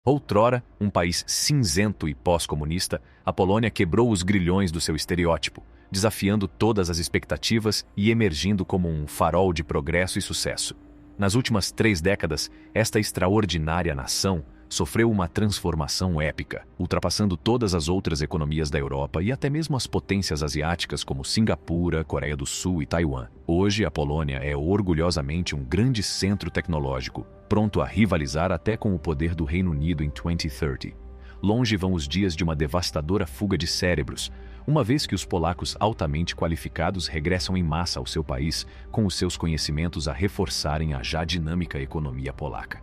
Outrora, um país cinzento e pós-comunista, a Polônia quebrou os grilhões do seu estereótipo, desafiando todas as expectativas e emergindo como um farol de progresso e sucesso. Nas últimas 3 décadas, esta extraordinária nação sofreu uma transformação épica, ultrapassando todas as outras economias da Europa e até mesmo as potências asiáticas como Singapura, Coreia do Sul e Taiwan. Hoje, a Polônia é orgulhosamente um grande centro tecnológico, pronto a rivalizar até com o poder do Reino Unido em 2030. Longe vão os dias de uma devastadora fuga de cérebros, uma vez que os polacos altamente qualificados regressam em massa ao seu país, com os seus conhecimentos a reforçarem a já dinâmica economia polaca.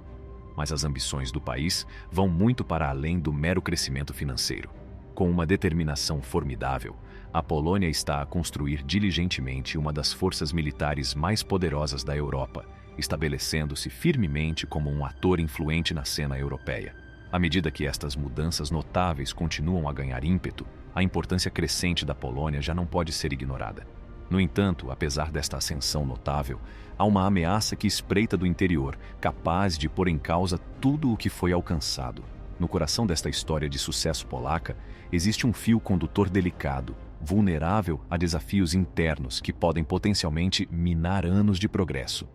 Mas as ambições do país vão muito para além do mero crescimento financeiro. Com uma determinação formidável, a Polônia está a construir diligentemente uma das forças militares mais poderosas da Europa, estabelecendo-se firmemente como um ator influente na cena europeia. À medida que estas mudanças notáveis continuam a ganhar ímpeto, a importância crescente da Polônia já não pode ser ignorada. No entanto, apesar desta ascensão notável, há uma ameaça que espreita do interior, capaz de pôr em causa tudo o que foi alcançado. No coração desta história de sucesso polaca, existe um fio condutor delicado, vulnerável a desafios internos que podem potencialmente minar anos de progresso.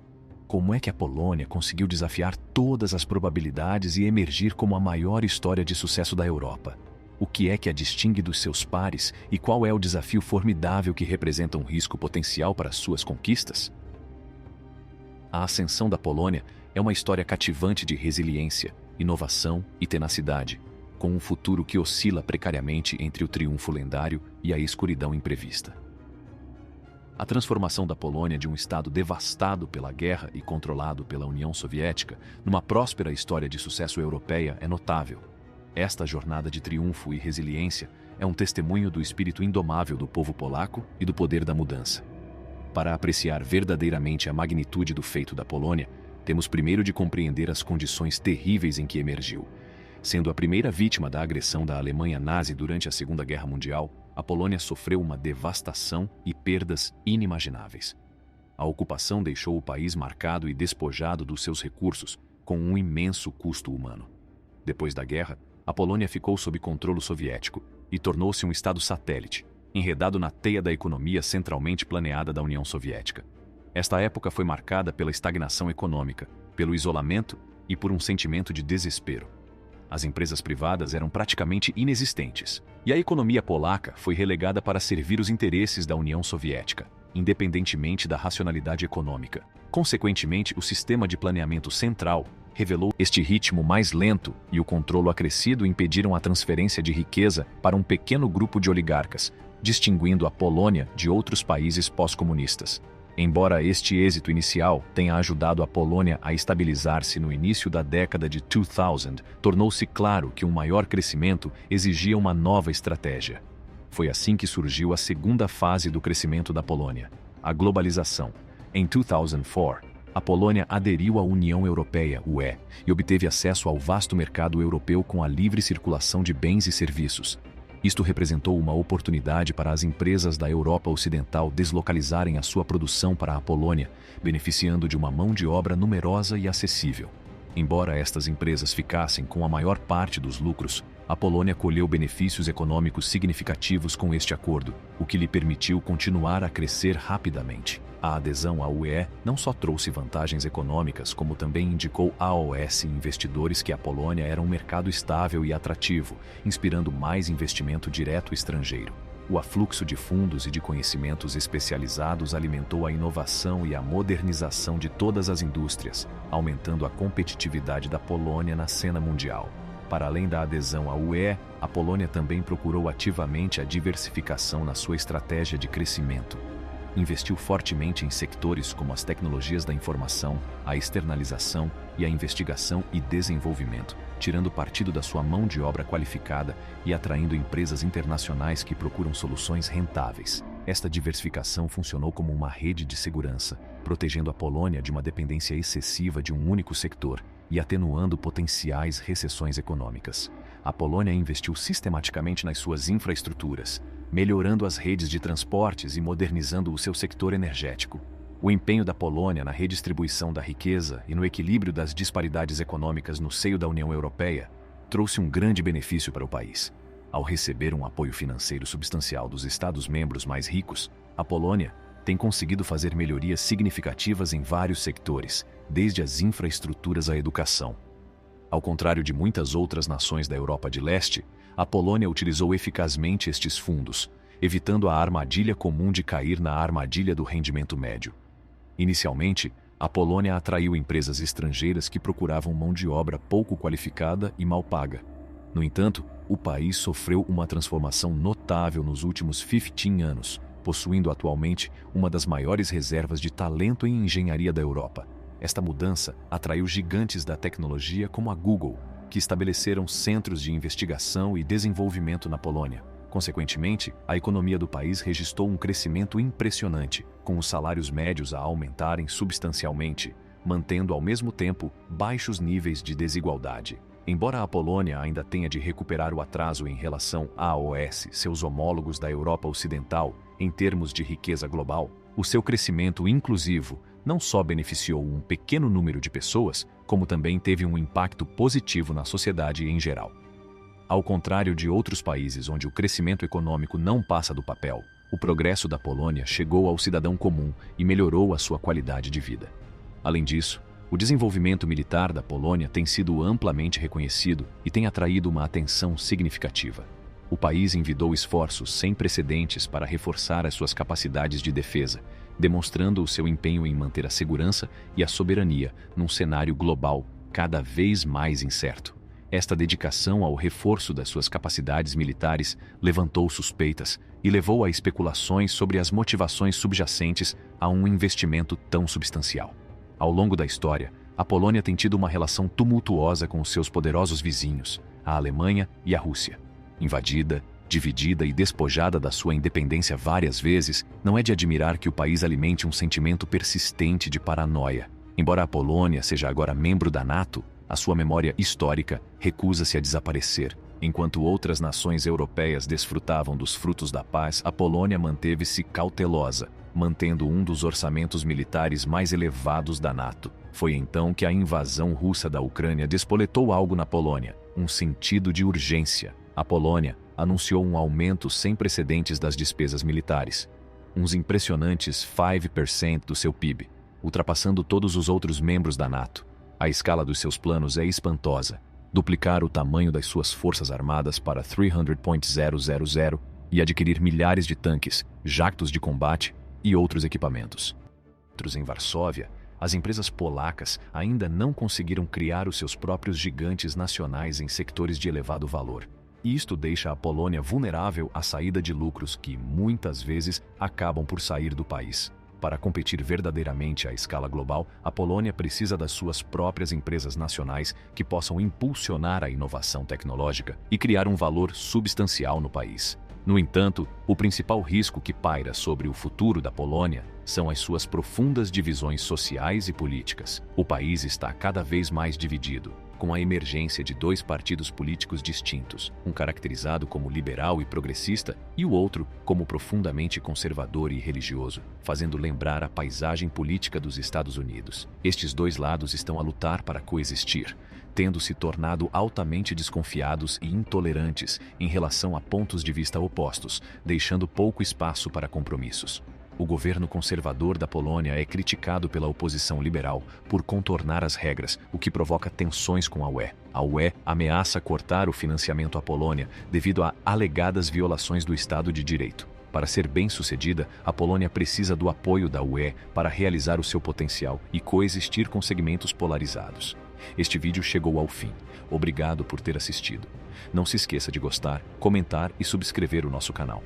Como é que a Polônia conseguiu desafiar todas as probabilidades e emergir como a maior história de sucesso da Europa? O que é que a distingue dos seus pares e qual é o desafio formidável que representa um risco potencial para suas conquistas? A ascensão da Polônia é uma história cativante de resiliência, inovação e tenacidade, com um futuro que oscila precariamente entre o triunfo lendário e a escuridão imprevista. A transformação da Polônia de um estado devastado pela guerra e controlado pela União Soviética numa próspera história de sucesso europeia é notável. Esta jornada de triunfo e resiliência é um testemunho do espírito indomável do povo polaco e do poder da mudança. Para apreciar verdadeiramente a magnitude do feito da Polônia, temos primeiro de compreender as condições terríveis em que emergiu. Sendo a primeira vítima da agressão da Alemanha nazi durante a Segunda Guerra Mundial, a Polônia sofreu uma devastação e perdas inimagináveis. A ocupação deixou o país marcado e despojado dos seus recursos, com um imenso custo humano. Depois da guerra, a Polônia ficou sob controle soviético e tornou-se um estado satélite, enredado na teia da economia centralmente planeada da União Soviética. Esta época foi marcada pela estagnação econômica, pelo isolamento e por um sentimento de desespero. As empresas privadas eram praticamente inexistentes, e a economia polaca foi relegada para servir os interesses da União Soviética, independentemente da racionalidade econômica. Consequentemente, o sistema de planeamento central revelou este ritmo mais lento e o controle acrescido impediram a transferência de riqueza para um pequeno grupo de oligarcas, distinguindo a Polônia de outros países pós-comunistas. Embora este êxito inicial tenha ajudado a Polônia a estabilizar-se no início da década de 2000, tornou-se claro que um maior crescimento exigia uma nova estratégia. Foi assim que surgiu a segunda fase do crescimento da Polônia, a globalização. Em 2004, a Polônia aderiu à União Europeia, UE, e obteve acesso ao vasto mercado europeu com a livre circulação de bens e serviços. Isto representou uma oportunidade para as empresas da Europa Ocidental deslocalizarem a sua produção para a Polônia, beneficiando de uma mão de obra numerosa e acessível. Embora estas empresas ficassem com a maior parte dos lucros, a Polônia colheu benefícios econômicos significativos com este acordo, o que lhe permitiu continuar a crescer rapidamente. A adesão à UE não só trouxe vantagens econômicas, como também indicou aos investidores que a Polônia era um mercado estável e atrativo, inspirando mais investimento direto estrangeiro. O afluxo de fundos e de conhecimentos especializados alimentou a inovação e a modernização de todas as indústrias, aumentando a competitividade da Polônia na cena mundial. Para além da adesão à UE, a Polônia também procurou ativamente a diversificação na sua estratégia de crescimento. Investiu fortemente em sectores como as tecnologias da informação, a externalização e a investigação e desenvolvimento, tirando partido da sua mão de obra qualificada e atraindo empresas internacionais que procuram soluções rentáveis. Esta diversificação funcionou como uma rede de segurança, protegendo a Polônia de uma dependência excessiva de um único sector e atenuando potenciais recessões econômicas. A Polônia investiu sistematicamente nas suas infraestruturas, melhorando as redes de transportes e modernizando o seu sector energético. O empenho da Polônia na redistribuição da riqueza e no equilíbrio das disparidades econômicas no seio da União Europeia trouxe um grande benefício para o país. Ao receber um apoio financeiro substancial dos Estados-membros mais ricos, a Polônia tem conseguido fazer melhorias significativas em vários setores, desde as infraestruturas à educação. Ao contrário de muitas outras nações da Europa de Leste, a Polônia utilizou eficazmente estes fundos, evitando a armadilha comum de cair na armadilha do rendimento médio. Inicialmente, a Polônia atraiu empresas estrangeiras que procuravam mão de obra pouco qualificada e mal paga. No entanto, o país sofreu uma transformação notável nos últimos 15 anos, possuindo atualmente uma das maiores reservas de talento em engenharia da Europa. Esta mudança atraiu gigantes da tecnologia como a Google, que estabeleceram centros de investigação e desenvolvimento na Polônia. Consequentemente, a economia do país registrou um crescimento impressionante, com os salários médios a aumentarem substancialmente, mantendo ao mesmo tempo baixos níveis de desigualdade. Embora a Polônia ainda tenha de recuperar o atraso em relação à OS, seus homólogos da Europa Ocidental, em termos de riqueza global, o seu crescimento inclusivo não só beneficiou um pequeno número de pessoas, como também teve um impacto positivo na sociedade em geral. Ao contrário de outros países onde o crescimento econômico não passa do papel, o progresso da Polônia chegou ao cidadão comum e melhorou a sua qualidade de vida. Além disso, o desenvolvimento militar da Polônia tem sido amplamente reconhecido e tem atraído uma atenção significativa. O país envidou esforços sem precedentes para reforçar as suas capacidades de defesa, demonstrando o seu empenho em manter a segurança e a soberania num cenário global cada vez mais incerto. Esta dedicação ao reforço das suas capacidades militares levantou suspeitas e levou a especulações sobre as motivações subjacentes a um investimento tão substancial. Ao longo da história, a Polônia tem tido uma relação tumultuosa com os seus poderosos vizinhos, a Alemanha e a Rússia. Invadida, dividida e despojada da sua independência várias vezes, não é de admirar que o país alimente um sentimento persistente de paranoia. Embora a Polônia seja agora membro da NATO, a sua memória histórica recusa-se a desaparecer. Enquanto outras nações europeias desfrutavam dos frutos da paz, a Polônia manteve-se cautelosa, mantendo um dos orçamentos militares mais elevados da NATO. Foi então que a invasão russa da Ucrânia despoletou algo na Polônia, um sentido de urgência. A Polônia anunciou um aumento sem precedentes das despesas militares, uns impressionantes 5% do seu PIB, ultrapassando todos os outros membros da NATO. A escala dos seus planos é espantosa: duplicar o tamanho das suas forças armadas para 300.000 e adquirir milhares de tanques, jatos de combate e outros equipamentos. Em Varsóvia, as empresas polacas ainda não conseguiram criar os seus próprios gigantes nacionais em sectores de elevado valor. E isto deixa a Polônia vulnerável à saída de lucros que, muitas vezes, acabam por sair do país. Para competir verdadeiramente à escala global, a Polônia precisa das suas próprias empresas nacionais que possam impulsionar a inovação tecnológica e criar um valor substancial no país. No entanto, o principal risco que paira sobre o futuro da Polônia são as suas profundas divisões sociais e políticas. O país está cada vez mais dividido, com a emergência de dois partidos políticos distintos, um caracterizado como liberal e progressista e o outro como profundamente conservador e religioso, fazendo lembrar a paisagem política dos Estados Unidos. Estes dois lados estão a lutar para coexistir, tendo se tornado altamente desconfiados e intolerantes em relação a pontos de vista opostos, deixando pouco espaço para compromissos. O governo conservador da Polônia é criticado pela oposição liberal por contornar as regras, o que provoca tensões com a UE. A UE ameaça cortar o financiamento à Polônia devido a alegadas violações do Estado de Direito. Para ser bem-sucedida, a Polônia precisa do apoio da UE para realizar o seu potencial e coexistir com segmentos polarizados. Este vídeo chegou ao fim. Obrigado por ter assistido. Não se esqueça de gostar, comentar e subscrever o nosso canal.